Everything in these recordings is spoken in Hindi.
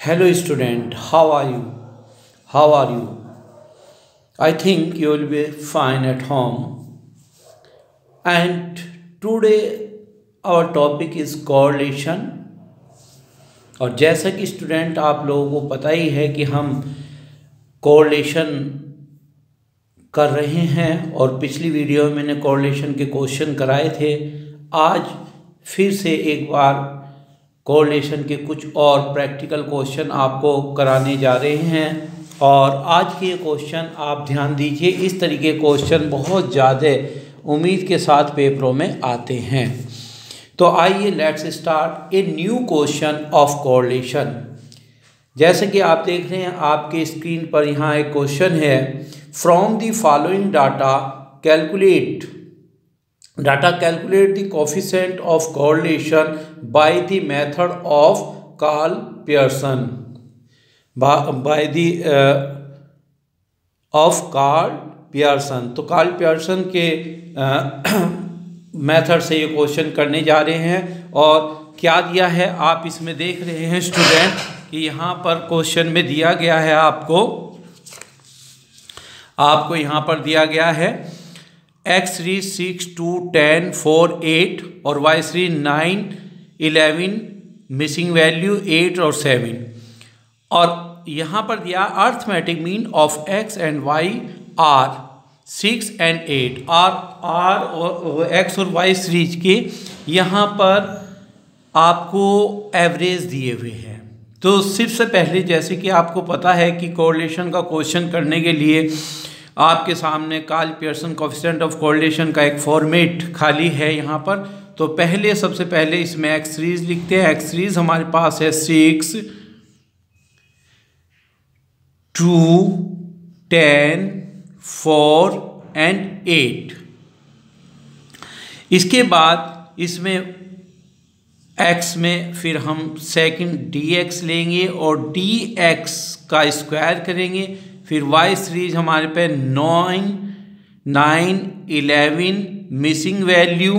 Hello student, how are you? How are you? I think you will be fine at home. And today our topic is correlation. और जैसा कि स्टूडेंट आप लोगों को पता ही है कि हम कोरिलेशन कर रहे हैं और पिछली वीडियो में मैंने कोरिलेशन के क्वेश्चन कराए थे। आज फिर से एक बार कोरिलेशन के कुछ और प्रैक्टिकल क्वेश्चन आपको कराने जा रहे हैं। और आज के क्वेश्चन आप ध्यान दीजिए, इस तरीके के क्वेश्चन बहुत ज़्यादा उम्मीद के साथ पेपरों में आते हैं। तो आइए let's start a new question of correlation. जैसे कि आप देख रहे हैं आपके स्क्रीन पर यहाँ एक क्वेश्चन है, from the following data calculate the coefficient of correlation by the method of Karl Pearson of Karl Pearson। तो कार्ल पियर्सन के मेथड से ये क्वेश्चन करने जा रहे हैं। और क्या दिया है आप इसमें देख रहे हैं स्टूडेंट कि यहाँ पर क्वेश्चन में दिया गया है, आपको यहाँ पर दिया गया है x सीरीज 6, 2, 10, 4, 8 और y सीरीज 9, 11, मिसिंग वैल्यू 8 और 7। और यहाँ पर दिया arithmetic mean of x and y are 6 and 8। और x और y सीरीज के यहाँ पर आपको एवरेज दिए हुए हैं। तो सबसे पहले जैसे कि आपको पता है कि कोरिलेशन का क्वेश्चन करने के लिए आपके सामने Karl Pearson coefficient of correlation का एक फॉर्मेट खाली है यहाँ पर। तो सबसे पहले इसमें एक्स सीरीज लिखते हैं। एक्स सीरीज हमारे पास है 6, 2, 10, 4 एंड 8। इसके बाद इसमें x में फिर हम सेकंड dx लेंगे और dx का स्क्वायर करेंगे। फिर y सीरीज हमारे पे 9, 11 मिसिंग वैल्यू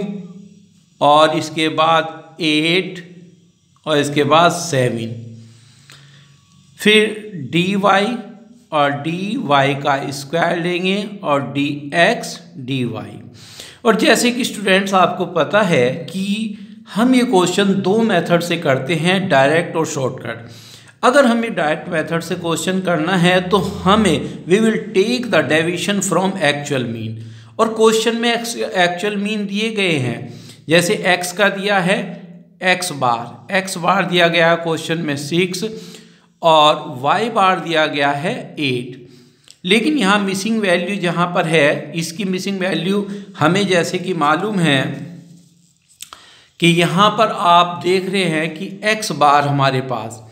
और इसके बाद 8 और इसके बाद 7। फिर dy और dy का स्क्वायर लेंगे और dx dy। और जैसे कि स्टूडेंट्स आपको पता है कि हम ये क्वेश्चन दो मेथड से करते हैं, डायरेक्ट और शॉर्टकट। अगर हमें डायरेक्ट मेथड से क्वेश्चन करना है तो we will take the deviation from actual mean. और क्वेश्चन में एक्चुअल मीन दिए गए हैं, जैसे x का दिया है x बार दिया गया है क्वेश्चन में 6 और y बार दिया गया है 8। लेकिन यहाँ मिसिंग वैल्यू जहाँ पर है, इसकी मिसिंग वैल्यू हमें जैसे कि मालूम है कि यहाँ पर आप देख रहे हैं कि x बार हमारे पास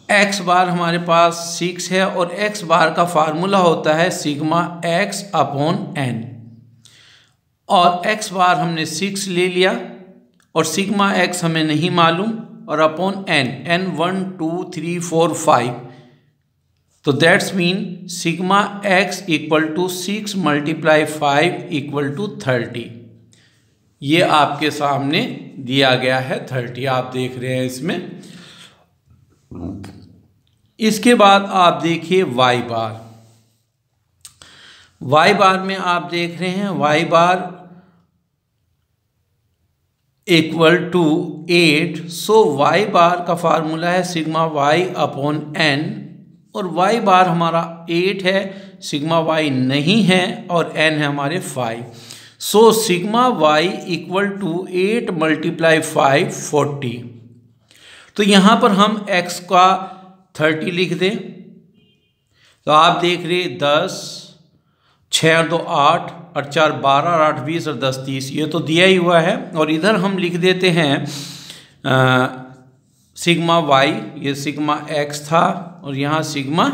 x बार हमारे पास 6 है और x बार का फार्मूला होता है सिग्मा x अपॉन n। और x बार हमने 6 ले लिया और सिग्मा x हमें नहीं मालूम और अपॉन n 1, 2, 3, 4, 5। तो that's mean sigma x equal to 6 × 5 equal to 30। ये आपके सामने दिया गया है 30, आप देख रहे हैं इसमें। इसके बाद आप देखिए y बार में आप देख रहे हैं y bar equal to 8। So y bar का फार्मूला है सिग्मा y अपॉन n और y बार हमारा 8 है, सिग्मा y नहीं है और n है हमारे 5। So sigma y equal to 8 × 5 40। तो यहाँ पर हम x का 30 लिख दें तो आप देख रहे 10, 6 और 2 8 और 4 12 और 8 20 और 10 30, ये तो दिया ही हुआ है। और इधर हम लिख देते हैं सिग्मा y, ये सिग्मा x था और यहाँ सिग्मा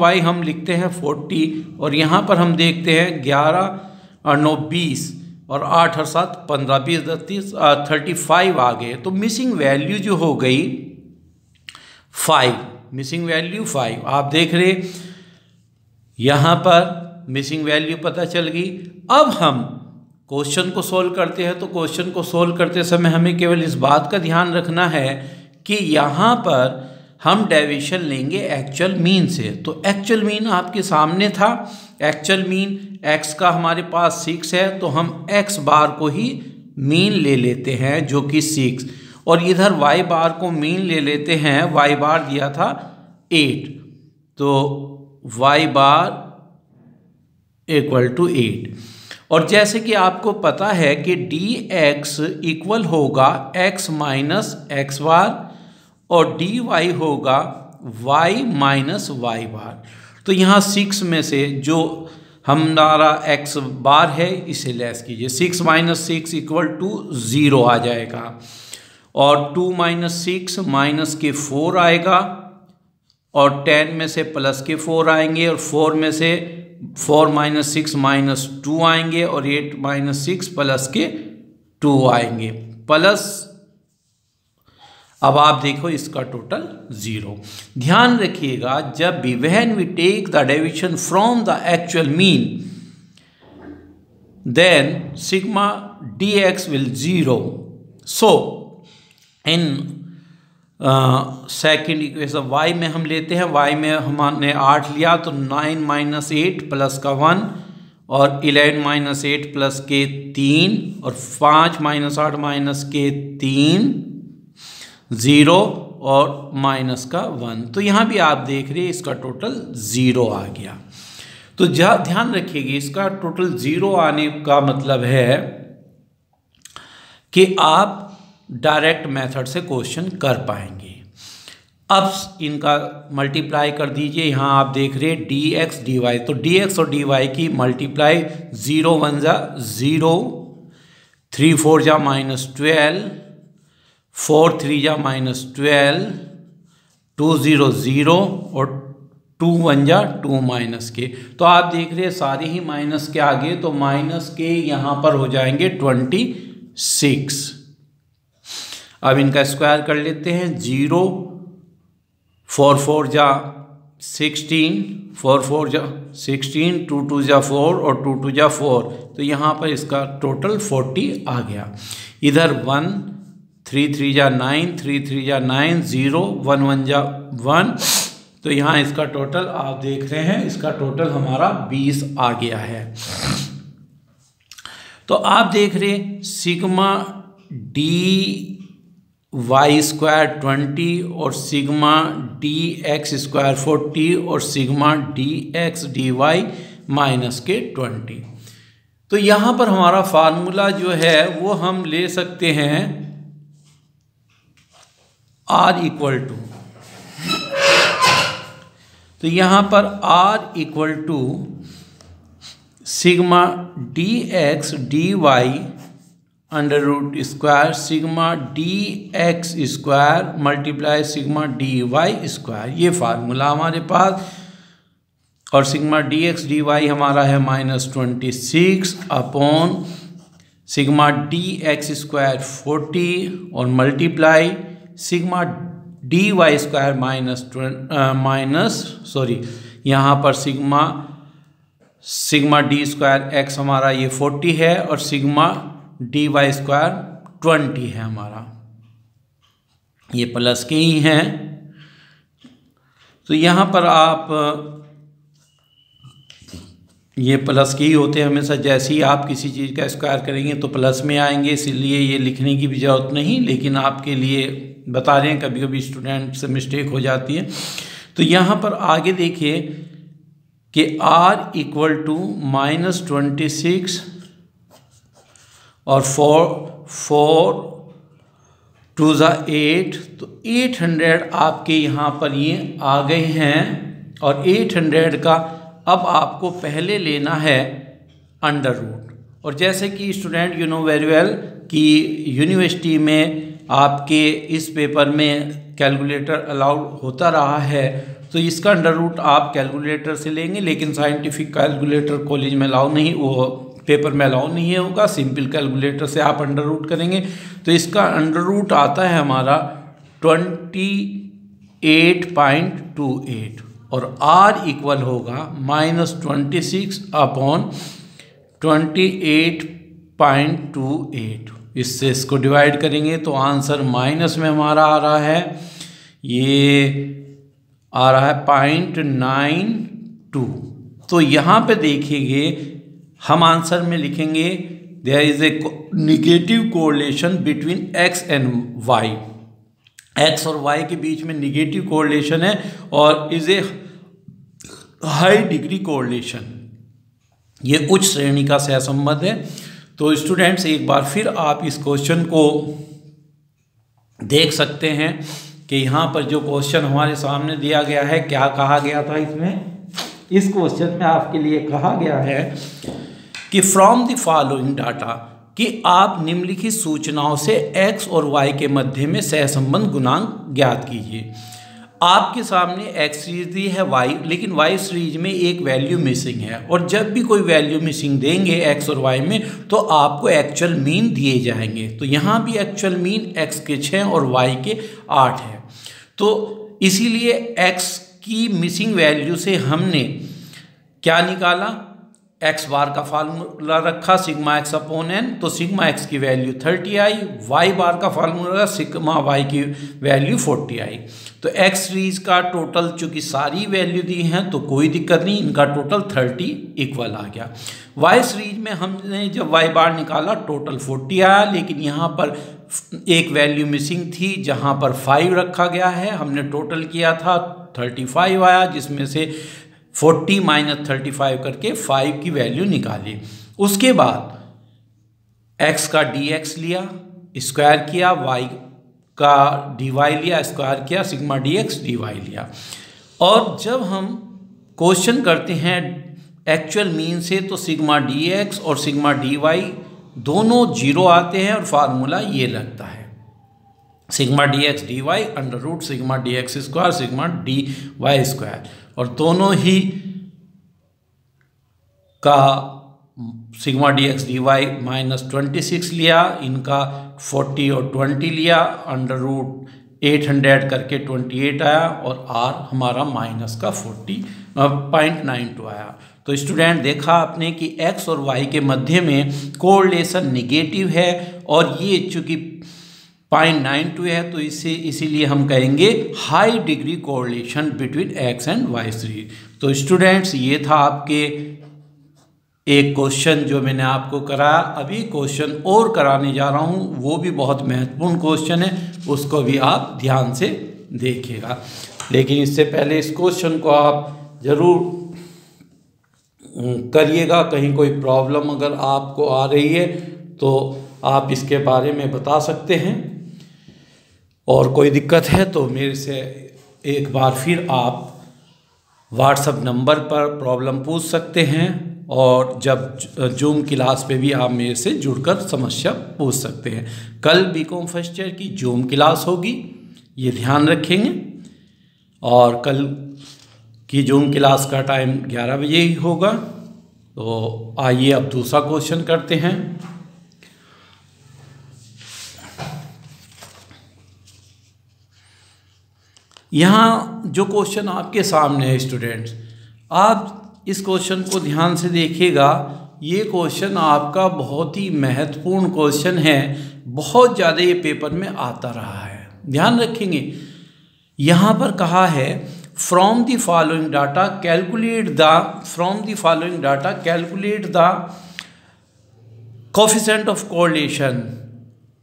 y हम लिखते हैं 40। और यहाँ पर हम देखते हैं 11 और 9 20 और 8 और 7 15 20 30 35 आ गए। तो मिसिंग वैल्यू जो हो गई 5, मिसिंग वैल्यू 5। आप देख रहे यहाँ पर मिसिंग वैल्यू पता चल गई। अब हम क्वेश्चन को सोल्व करते हैं तो क्वेश्चन को सोल्व करते समय हमें केवल इस बात का ध्यान रखना है कि यहाँ पर हम डेविएशन लेंगे एक्चुअल मीन से। तो एक्चुअल मीन आपके सामने था, एक्चुअल मीन x का हमारे पास 6 है तो हम x बार को ही मीन ले लेते हैं जो कि 6, और इधर y बार को मीन ले लेते हैं, y बार दिया था 8, तो y बार इक्वल टू 8। और जैसे कि आपको पता है कि dx इक्वल होगा x माइनस एक्स बार और dy होगा y माइनस y बार। तो यहाँ 6 में से जो हमारा x बार है इसे लेस कीजिए, 6 माइनस 6 इक्वल टू 0 आ जाएगा, और 2 माइनस 6 माइनस के 4 आएगा, और 10 में से प्लस के 4 आएंगे, और 4 में से 4 माइनस 6 माइनस 2 आएंगे, और 8 माइनस 6 प्लस के 2 आएंगे, प्लस अब आप देखो इसका टोटल 0। ध्यान रखिएगा जब भी when we take the deviation from the actual mean then sigma dx will 0। So in second equation y में हम लेते हैं, y में हमने 8 लिया तो 9 माइनस 8 प्लस का 1 और 11 माइनस 8 प्लस के 3 और 5 माइनस 8 माइनस के 3 0 और माइनस का 1। तो यहाँ भी आप देख रहे हैं इसका टोटल 0 आ गया। तो ध्यान रखिएगा इसका टोटल 0 आने का मतलब है कि आप डायरेक्ट मेथड से क्वेश्चन कर पाएंगे। अब इनका मल्टीप्लाई कर दीजिए, यहाँ आप देख रहे हैं dx dy, तो dx और dy की मल्टीप्लाई 0 1 जा 0, 3 4 जा -12, 4 3 जा -12, 2 0 0 और 2 1 जा 2 माइनस के। तो आप देख रहे हैं सारे ही माइनस के आगे, तो माइनस के यहाँ पर हो जाएंगे 26। अब इनका स्क्वायर कर लेते हैं, 0 4 4 जा 16, 4 4 जा 16, 2 2 जा 4 और 2 2 जा 4, तो यहाँ पर इसका टोटल 40 आ गया। इधर 1 3 3 जा 9, 3 3 जा 9, 0 1 1 जा 1, तो यहाँ इसका टोटल आप देख रहे हैं इसका टोटल हमारा 20 आ गया है। तो आप देख रहे सिग्मा डी वाई स्क्वायर 20 और सिग्मा डी एक्स स्क्वायर 40 और sigma d x d y minus के 20। तो यहाँ पर हमारा फार्मूला जो है वो हम ले सकते हैं R इक्वल टू, तो यहाँ पर R equal to sigma d x d y under root square sigma d x square multiply sigma d y square, ये फार्मूला हमारे पास। और sigma d x d y हमारा है -26 upon sigma d x square 40 और multiply sigma d y square यहाँ पर सिग्मा डी स्क्वायर एक्स हमारा ये 40 है और सिग्मा डी वाई स्क्वायर 20 है हमारा, ये प्लस के ही हैं। तो यहाँ पर आप ये प्लस के ही होते हैं हमेशा, जैसे ही आप किसी चीज़ का स्क्वायर करेंगे तो प्लस में आएंगे, इसलिए ये लिखने की भी जरूरत नहीं, लेकिन आपके लिए बता रहे हैं कभी कभी स्टूडेंट से मिस्टेक हो जाती है। तो यहाँ पर आगे देखिए कि R इक्वल टू -26 और 4 2 ज़ा 8, तो 800 आपके यहाँ पर ये आ गए हैं। और 800 का अब आपको पहले लेना है अंडर रूट। और जैसे कि student you know very well कि यूनिवर्सिटी में आपके इस पेपर में कैलकुलेटर अलाउड होता रहा है, तो इसका अंडर रूट आप कैलकुलेटर से लेंगे, लेकिन साइंटिफिक कैलकुलेटर कॉलेज में अलाउ नहीं, वो पेपर में अलाउ नहीं होगा, सिंपल कैलकुलेटर से आप अंडर रूट करेंगे। तो इसका अंडर रूट आता है हमारा 28.28 और R इक्वल होगा -26 अपॉन 28.28 0.28। इससे इसको डिवाइड करेंगे तो आंसर माइनस में हमारा आ रहा है, ये आ रहा है 0.92। तो यहाँ पे देखेंगे हम आंसर में लिखेंगे there is a negative correlation between x and y. X और वाई के बीच में निगेटिव कोरिलेशन है और is a high degree correlation, ये उच्च श्रेणी का सहसंबंध है। तो स्टूडेंट्स एक बार फिर आप इस क्वेश्चन को देख सकते हैं कि यहाँ पर जो क्वेश्चन हमारे सामने दिया गया है, क्या कहा गया था इसमें, इस क्वेश्चन में आपके लिए कहा गया है कि फ्रॉम द फॉलोइंग डाटा, कि आप निम्नलिखित सूचनाओं से x और y के मध्य में सहसंबंध गुणांक ज्ञात कीजिए। आपके सामने x सीरीज दी है y, लेकिन y सीरीज में एक वैल्यू मिसिंग है, और जब भी कोई वैल्यू मिसिंग देंगे x और y में तो आपको एक्चुअल मीन दिए जाएंगे। तो यहाँ भी एक्चुअल मीन x के 6 और y के 8 है। तो इसीलिए x की मिसिंग वैल्यू से हमने क्या निकाला, एक्स बार का फार्मूला रखा सिग्मा एक्स अपॉन एन, तो सिग्मा एक्स की वैल्यू 30 आई, वाई बार का फार्मूला रखा सिग्मा वाई की वैल्यू 40 आई। तो एक्स सीरीज का टोटल चूंकि सारी वैल्यू दी हैं तो कोई दिक्कत नहीं, इनका टोटल 30 इक्वल आ गया। वाई सीरीज में हमने जब वाई बार निकाला टोटल 40 आया, लेकिन यहाँ पर एक वैल्यू मिसिंग थी जहाँ पर 5 रखा गया है, हमने टोटल किया था 35 आया, जिसमें से 40 माइनस 35 करके 5 की वैल्यू निकाली। उसके बाद x का dx लिया, स्क्वायर किया, y का dy लिया, स्क्वायर किया, सिग्मा dx dy लिया। और जब हम क्वेश्चन करते हैं एक्चुअल मीन से तो सिग्मा dx और सिग्मा dy दोनों जीरो आते हैं और फार्मूला ये लगता है sigma dx dy under root sigma dx square sigma dy square, और दोनों ही का सिग्मा dx dy -26 लिया, इनका 40 और 20 लिया, अंडर रूट 800 करके 28 आया, और r हमारा माइनस का 40.92 आया। तो स्टूडेंट देखा आपने कि x और y के मध्य में कोरिलेशन निगेटिव है, और ये चूँकि 0.92 है तो इसीलिए हम कहेंगे high degree correlation between x and y series. तो स्टूडेंट्स ये था आपके एक क्वेश्चन जो मैंने आपको कराया। अभी क्वेश्चन और कराने जा रहा हूँ, वो भी बहुत महत्वपूर्ण क्वेश्चन है, उसको भी आप ध्यान से देखिएगा। लेकिन इससे पहले इस क्वेश्चन को आप ज़रूर करिएगा, कहीं कोई प्रॉब्लम अगर आपको आ रही है तो आप इसके बारे में बता सकते हैं, और कोई दिक्कत है तो मेरे से एक बार फिर आप व्हाट्सएप नंबर पर प्रॉब्लम पूछ सकते हैं, और जब जूम क्लास पे भी आप मेरे से जुड़कर समस्या पूछ सकते हैं। कल बीकॉम फर्स्ट ईयर की जूम क्लास होगी, ये ध्यान रखेंगे, और कल की जूम क्लास का टाइम 11 बजे ही होगा। तो आइए अब दूसरा क्वेश्चन करते हैं। यहाँ जो क्वेश्चन आपके सामने है स्टूडेंट्स, आप इस क्वेश्चन को ध्यान से देखिएगा। ये क्वेश्चन आपका बहुत ही महत्वपूर्ण क्वेश्चन है, बहुत ज़्यादा ये पेपर में आता रहा है, ध्यान रखेंगे। यहाँ पर कहा है from the following data calculate the coefficient of correlation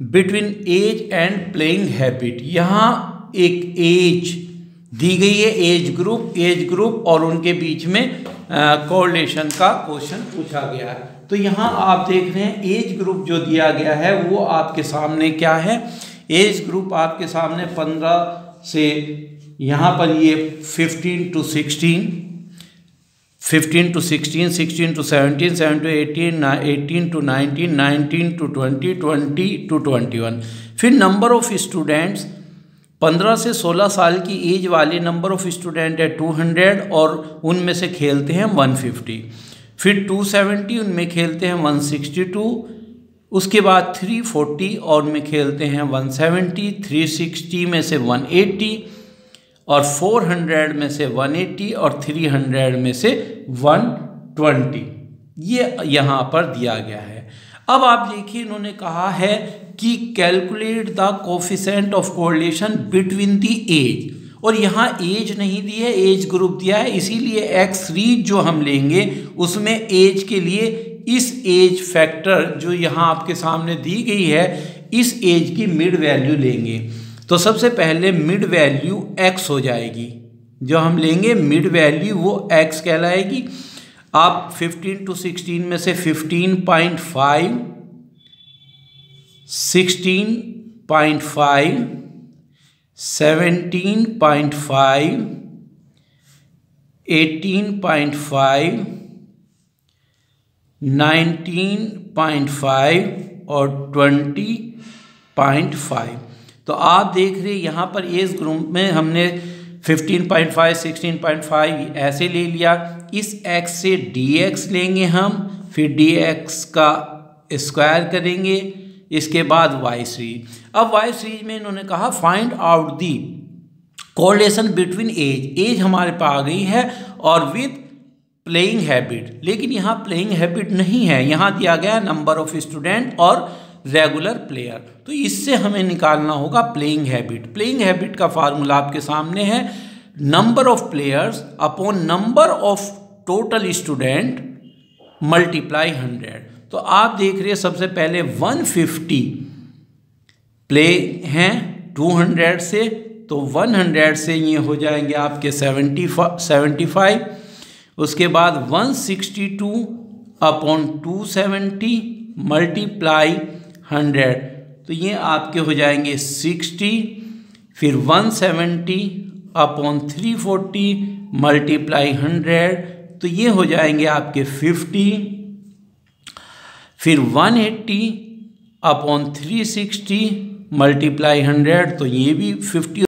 between age and playing habit. यहाँ एक एज दी गई है, एज ग्रुप और उनके बीच में कोरिलेशन का क्वेश्चन पूछा गया है। तो यहाँ आप देख रहे हैं एज ग्रुप जो दिया गया है वो आपके सामने क्या है, एज ग्रुप आपके सामने 15 से यहाँ पर ये 15 to 16, 16 to 17, 17 to 18, 18 to 19, 19 to 20, 20 to 21। फिर नंबर ऑफ स्टूडेंट्स 15 से 16 साल की एज वाले नंबर ऑफ स्टूडेंट है 200, और उनमें से खेलते हैं 150। फिर 270 उनमें खेलते हैं 162, उसके बाद 340 और में खेलते हैं 170, 360 में से 180, और 400 में से 180, और 300 में से 120। ये यहाँ पर दिया गया है। अब आप देखिए इन्होंने कहा है कि calculate the coefficient of correlation between the age, और यहाँ एज नहीं दी है, एज ग्रुप दिया है, इसीलिए एक्स सीरीज जो हम लेंगे उसमें एज के लिए इस एज फैक्टर जो यहाँ आपके सामने दी गई है इस एज की मिड वैल्यू लेंगे। तो सबसे पहले मिड वैल्यू एक्स हो जाएगी, जो हम लेंगे मिड वैल्यू वो एक्स कहलाएगी। आप 15 to 16 में से 15.5, 16.5, 17.5, 18.5, 19.5 और 20.5। तो आप देख रहे यहाँ पर एज ग्रुप में हमने 15.5, 16.5 ऐसे ले लिया। इस x से dx लेंगे हम, फिर dx का स्क्वायर करेंगे, इसके बाद y सीरीज। अब y सीरीज में इन्होंने कहा find out the correlation between age, age हमारे पास आ गई है और विद प्लेइंग हैबिट, लेकिन यहाँ प्लेइंग हैबिट नहीं है, यहाँ दिया गया नंबर ऑफ स्टूडेंट और रेगुलर प्लेयर। तो इससे हमें निकालना होगा प्लेइंग हैबिट। प्लेइंग हैबिट का फार्मूला आपके सामने है, number of players upon number of total student multiply 100। तो आप देख रहे हैं सबसे पहले 150 प्ले हैं 200 से, तो 100 से ये हो जाएंगे आपके 75। उसके बाद 162 अपॉन 270 मल्टीप्लाई 100, तो ये आपके हो जाएंगे 60। फिर 170 अपॉन 340 मल्टीप्लाई 100, तो ये हो जाएंगे आपके 50। फिर 180 अपॉन 360 मल्टीप्लाई 100, तो ये भी 50